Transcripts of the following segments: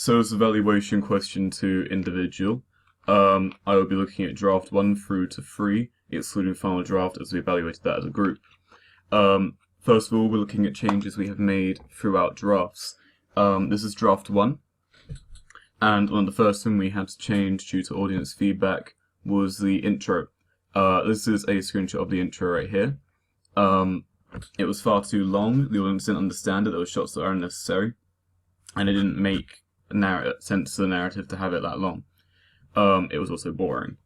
So as a valuation question to individual, I will be looking at draft 1 through to 3, excluding final draft, as we evaluated that as a group. First of all, we're looking at changes we have made throughout drafts. This is draft 1, and one of the first thing we had to change due to audience feedback was the intro. This is a screenshot of the intro right here. It was far too long, the audience didn't understand it, there were shots that are unnecessary, and it didn't make sense to the narrative to have it that long. It was also boring.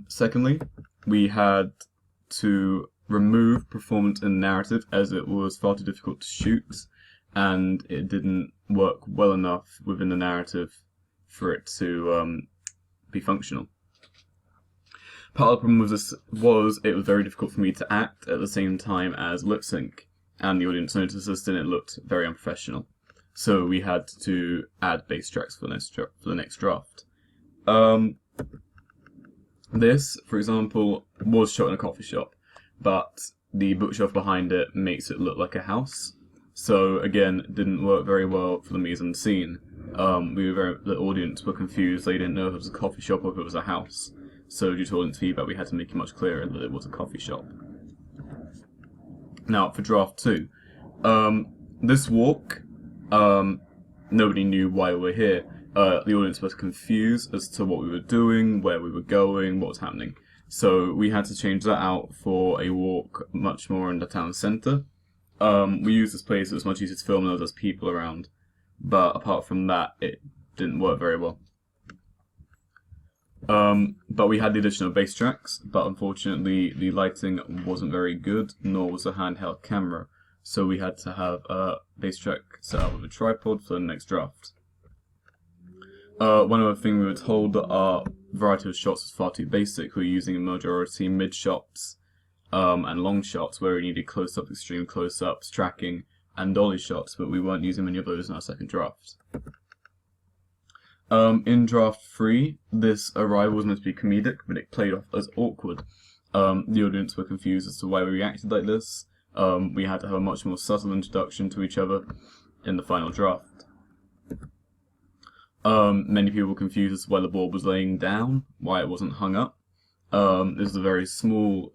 Secondly, we had to remove performance and narrative as it was far too difficult to shoot, and it didn't work well enough within the narrative for it to be functional. Part of the problem with this was it was very difficult for me to act at the same time as lip sync, and the audience noticed this and it looked very unprofessional. So we had to add bass tracks for the next draft. This, for example, was shot in a coffee shop, but the bookshelf behind it makes it look like a house. So again, it didn't work very well for the mise-en-scene. The audience were confused, they didn't know if it was a coffee shop or if it was a house. So due to audience feedback, we had to make it much clearer that it was a coffee shop. Now for draft 2. This walk, nobody knew why we were here. The audience was confused as to what we were doing, where we were going, what was happening. So we had to change that out for a walk much more in the town centre. We used this place, it was much easier to film, and there was people around. But apart from that, it didn't work very well. But we had the addition of bass tracks, but unfortunately the lighting wasn't very good, nor was a handheld camera. So we had to have a bass track set up with a tripod for the next draft. One other thing we were told that our variety of shots was far too basic. We were using a majority mid shots and long shots where we needed close-ups, extreme close-ups, tracking, and dolly shots, but we weren't using many of those in our second draft. In draft 3, this arrival was meant to be comedic, but it played off as awkward. The audience were confused as to why we reacted like this. We had to have a much more subtle introduction to each other in the final draft. Many people were confused as to why the board was laying down, why it wasn't hung up. This is a very small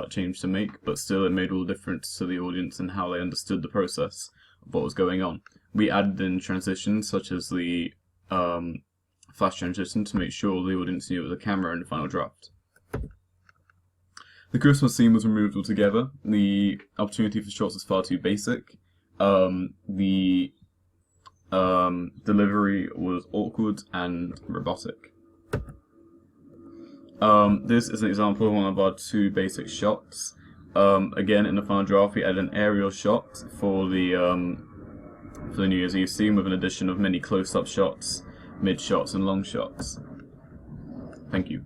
change to make, but still it made all the difference to the audience and how they understood the process of what was going on. We added in transitions such as the flash transition to make sure the audience knew it was a camera in the final draft. The Christmas scene was removed altogether. The opportunity for shots was far too basic. The delivery was awkward and robotic. This is an example of one of our 2 basic shots. Again, in the final draft, we added an aerial shot for the New Year's Eve scene with an addition of many close-up shots, mid shots, and long shots. Thank you.